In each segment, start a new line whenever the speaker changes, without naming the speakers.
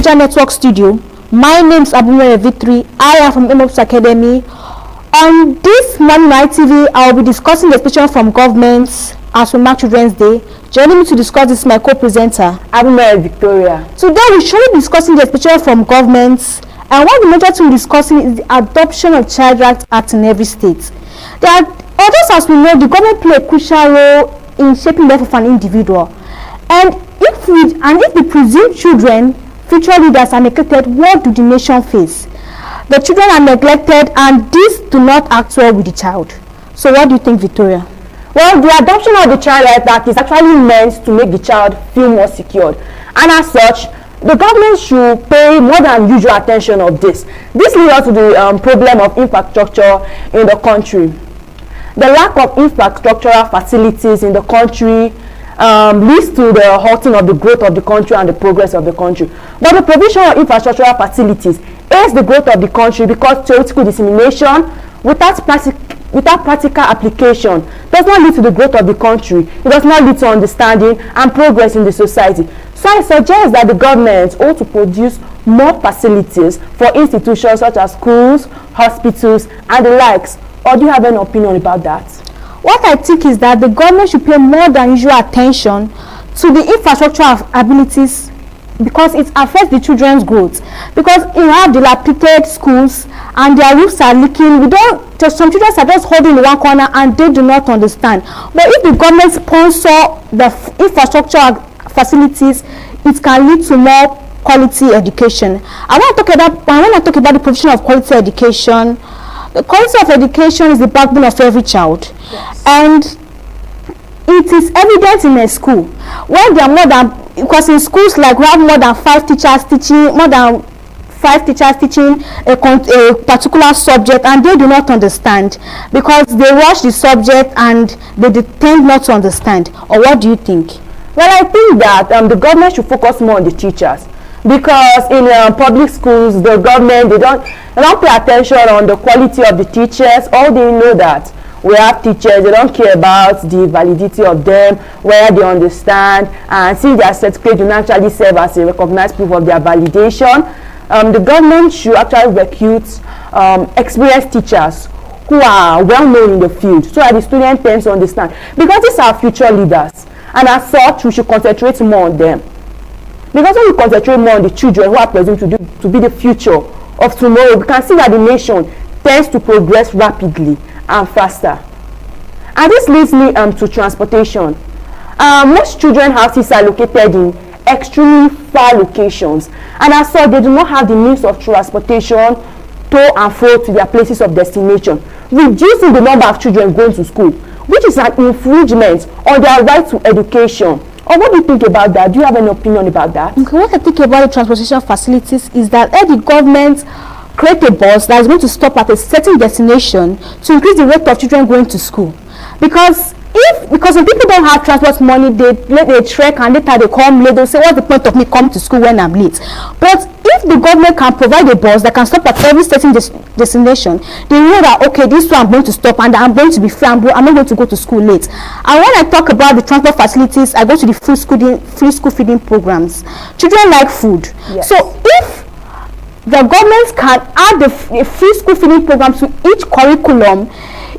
Abuja Network Studio. My name is Abuja Victory. I am from MOPS Academy. On this morning on ITV, I will be discussing the expectation from governments as we mark Children's Day. Joining me to discuss this is my co-presenter,
Abuja Victoria.
Today we shall be discussing the expectation from governments, and what the major thing we're discussing is the adoption of Child Rights Act in every state. There are others, as we know, the government play a crucial role in shaping the life of an individual. And if the presumed children, future leaders, are neglected, what do the nation face? The children are neglected, and these do not act well with the child. So what do you think, Victoria?
Well, the adoption of the Child Rights Act is actually meant to make the child feel more secured, and as such, the government should pay more than usual attention of this. This leads us to the problem of infrastructure in the country. The lack of infrastructural facilities in the country leads to the halting of the growth of the country and the progress of the country. But the provision of infrastructural facilities aids the growth of the country, because theoretical dissemination without practical application does not lead to the growth of the country. It does not lead to understanding and progress in the society. So I suggest that the government ought to produce more facilities for institutions such as schools, hospitals, and the likes. Or do you have an opinion about that?
What I think is that the government should pay more than usual attention to the infrastructure abilities, because it affects the children's growth. Because you have dilapidated schools and their roofs are leaking. Some children are just holding in one corner and they do not understand. But if the government sponsor the infrastructure facilities, it can lead to more quality education. I want to talk about the provision of quality education. The quality of education is the backbone of every child.
Yes.
And it is evident in a school when there are more than, because in schools, like, we have more than 5 teachers teaching a particular subject, and they do not understand because they rush the subject and they tend not to understand. Or what do you think?
Well, I think that the government should focus more on the teachers, because in public schools, the government, they don't pay attention on the quality of the teachers. All they know that we have teachers, they don't care about the validity of them, whether they understand, and since their certificate do not actually serve as a recognized proof of their validation, the government should actually recruit experienced teachers who are well known in the field, so that the student tends to understand, because these are future leaders, and as such we should concentrate more on them. Because when we concentrate more on the children who are presumed to be the future of tomorrow, we can see that the nation tends to progress rapidly and faster. And this leads me to transportation. Most children houses are located in extremely far locations, and as such they do not have the means of transportation to and fro to their places of destination, reducing the number of children going to school, which is an infringement on their right to education. Or what do you think about that? Do you have an opinion about that?
Okay, what I think about the transportation facilities is that the government create a bus that is going to stop at a certain destination to increase the rate of children going to school. Because when people don't have transport money, they trek and later they come late, they'll say, what's the point of me coming to school when I'm late? But if the government can provide a bus that can stop at every certain destination, they know that, okay, this one I'm going to stop and I'm going to be free, I'm not going to go to school late. And when I talk about the transport facilities, I go to the free school feeding programs. Children like food.
Yes.
So if the government can add the free school feeding program to each curriculum,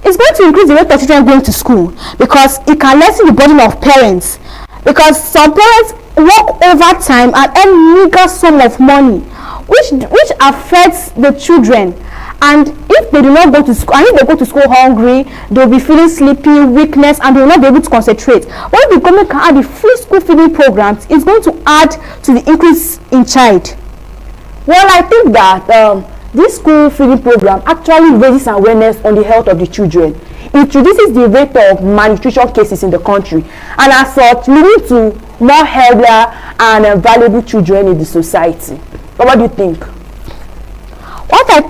it's going to increase the rate of children going to school, because it can lessen the burden of parents, because some parents work overtime and earn meager sum of money, which affects the children. And if they do not go to school, and if they go to school hungry, they'll be feeling sleepy, weakness, and they will not be able to concentrate. When the government can add the free school feeding programs, it's going to add to the increase in child.
Well, I think that this school feeding program actually raises awareness on the health of the children. It reduces the rate of malnutrition cases in the country, and as such leading to more healthier and valuable children in the society. But what do you think?
What I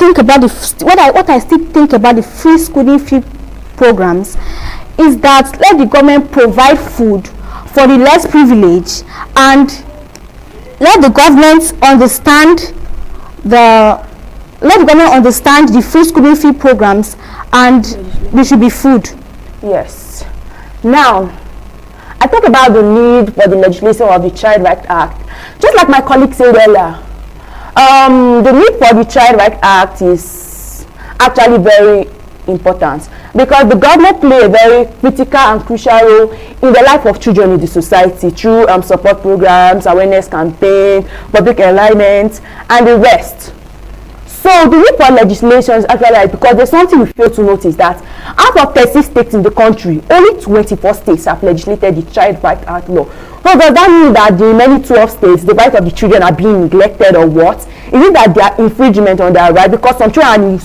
still think about the free schooling feed programs is that let the government provide food for the less privileged, and let the government understand the free schooling feed programs, and there should be food.
Yes. Now, I talk about the need for the legislation of the Child Rights Act. Just like my colleague said earlier, The need for the Child Rights Act is actually very important because the government play a very critical and crucial role in the life of children in the society through support programs, awareness campaign, public enlightenment, and the rest. So the need for legislation is actually like, because there's something we fail to notice, that out of 36 states in the country, only 24 states have legislated the Child Rights Act law. So does that mean that the remaining 12 states, the rights of the children are being neglected or what? Is it that they are infringement on their right? Because some children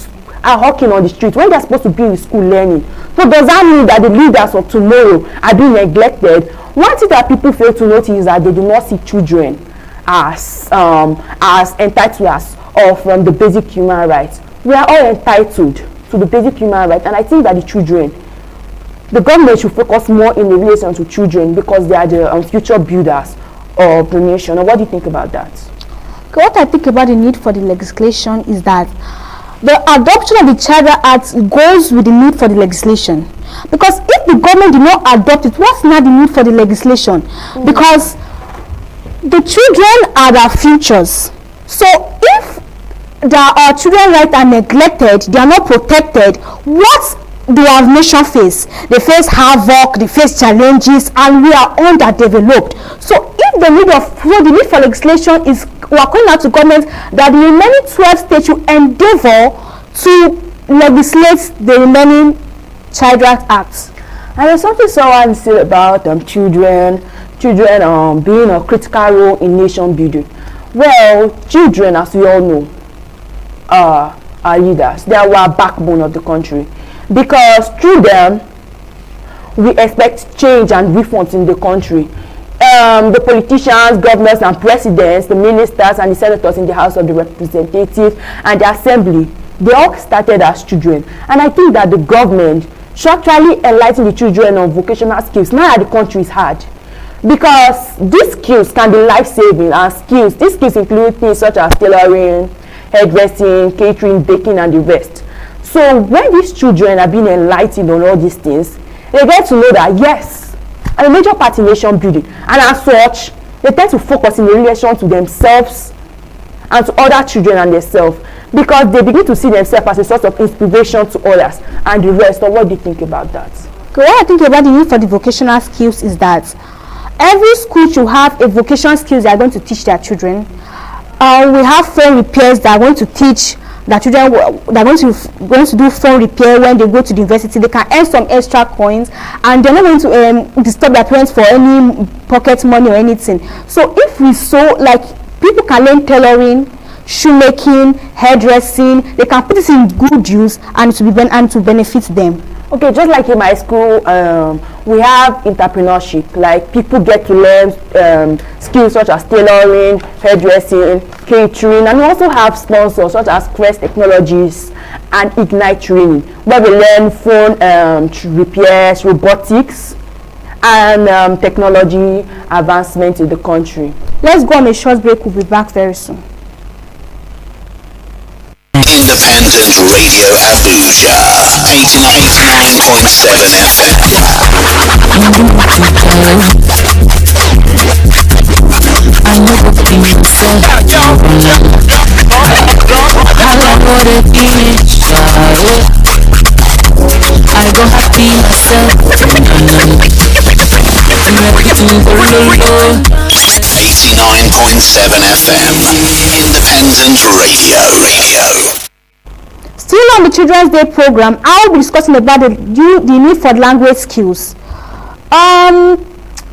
are hawking on the street when they're supposed to be in school learning. So does that mean that the leaders of tomorrow are being neglected? One thing that people fail to notice is that they do not see children as entitled of the basic human rights. We are all entitled to the basic human rights, and I think that the government should focus more in relation to children because they are the future builders of the nation. Or what do you think about that?
Okay, what I think about the need for the legislation is that the adoption of the Child Rights Act goes with the need for the legislation. Because if the government did not adopt it, what's now the need for the legislation? Because the children are their futures. So if our children's rights are neglected, they are not protected, what do our nation face? They face havoc, they face challenges, and we are underdeveloped. So if the need for legislation is, we are calling out to government that the remaining 12 states should endeavor to legislate the remaining Child Rights Acts.
And there's something someone said about children being a critical role in nation building. Well, children, as we all know, are leaders. They are our backbone of the country, because through them we expect change and reforms in the country. The politicians, governors and presidents, the ministers and the senators in the House of the Representatives and the Assembly, they all started as children. And I think that the government should actually enlighten the children on vocational skills now that the country is hard, because these skills can be life-saving. And these skills include things such as tailoring, hairdressing, catering, baking and the rest. So when these children are being enlightened on all these things, they get to know that yes, I'm a major part in nation building, and as such they tend to focus in relation to themselves and to other children and themselves, because they begin to see themselves as a source of inspiration to others and the rest. So what do you think about that?
Okay, what I think about the need for the vocational skills is that every school should have a vocational skills they are going to teach their children. We have phone repairs that are going to teach their children, they're going to do phone repair when they go to the university. They can earn some extra coins, and they're not going to disturb their parents for any pocket money or anything. So if we like people can learn tailoring, shoemaking, hairdressing, they can put this in good use and to benefit them.
Okay, just like in my school, we have entrepreneurship. Like people get to learn skills such as tailoring, hairdressing, catering, and we also have sponsors such as Quest Technologies and Ignite Training, where we learn phone repairs, robotics, and technology advancement in the country.
Let's go on a short break. We'll be back very soon.
Independent Radio Abuja, 89.7 FM.
I go happy myself.
89.7 FM, Independent Radio.
Still on the Children's Day program, I will be discussing about the need for language skills.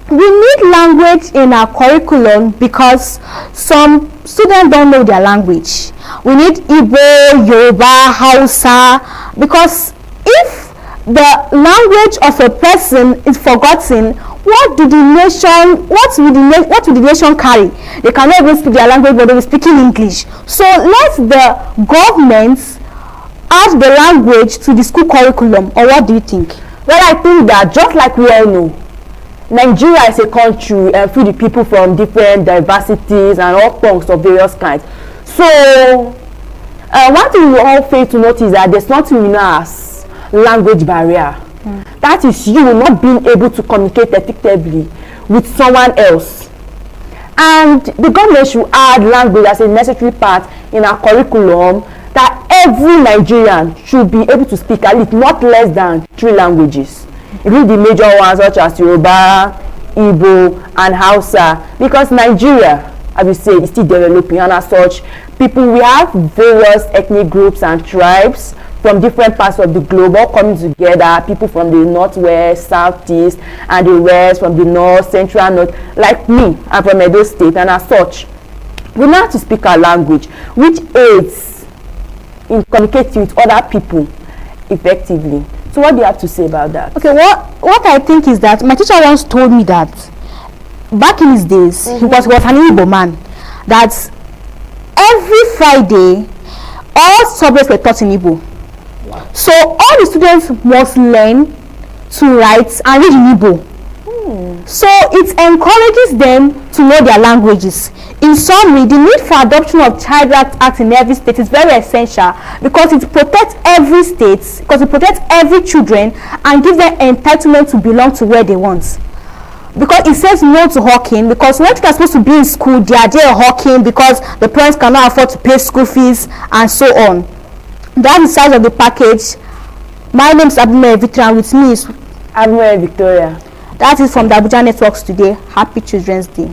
We need language in our curriculum because some students don't know their language. We need Igbo, Yoruba, Hausa, because if the language of a person is forgotten, what will the nation carry? They cannot even speak their language, but they will speak in English. So let the government add the language to the school curriculum, or what do you think?
Well, I think that just like we all know, Nigeria is a country full of people from different diversities and all tongues of various kinds. So one thing we all fail to notice is that there's nothing we know as language barrier. That is you not being able to communicate effectively with someone else. And the government should add language as a necessary part in our curriculum, that every Nigerian should be able to speak at least not less than 3 languages. Even the major ones such as Yoruba, Igbo, and Hausa, because Nigeria, as we say, is still developing, and as such, we have various ethnic groups and tribes from different parts of the globe all coming together. People from the northwest, southeast, and the west, from the north, central, north. Like me, I'm from Edo State, and as such, we know how to speak our language, which aids in communicating with other people effectively. So what do you have to say about that?
Okay, what I think is that my teacher once told me that back in his days, he was an Igbo man, that every Friday all subjects were taught in Igbo. Wow. So all the students must learn to write and read in Igbo. So it encourages them to know their languages. In summary, the need for adoption of Child Rights Act in every state is very essential, because it protects every state, because it protects every children and gives them entitlement to belong to where they want. Because it says no to hawking, because when children are supposed to be in school, they are there hawking because the parents cannot afford to pay school fees and so on. That's the size of the package. My name is Abuja Victoria, and with me is
Abuja Victoria.
That is from the Abuja Networks today. Happy Children's Day.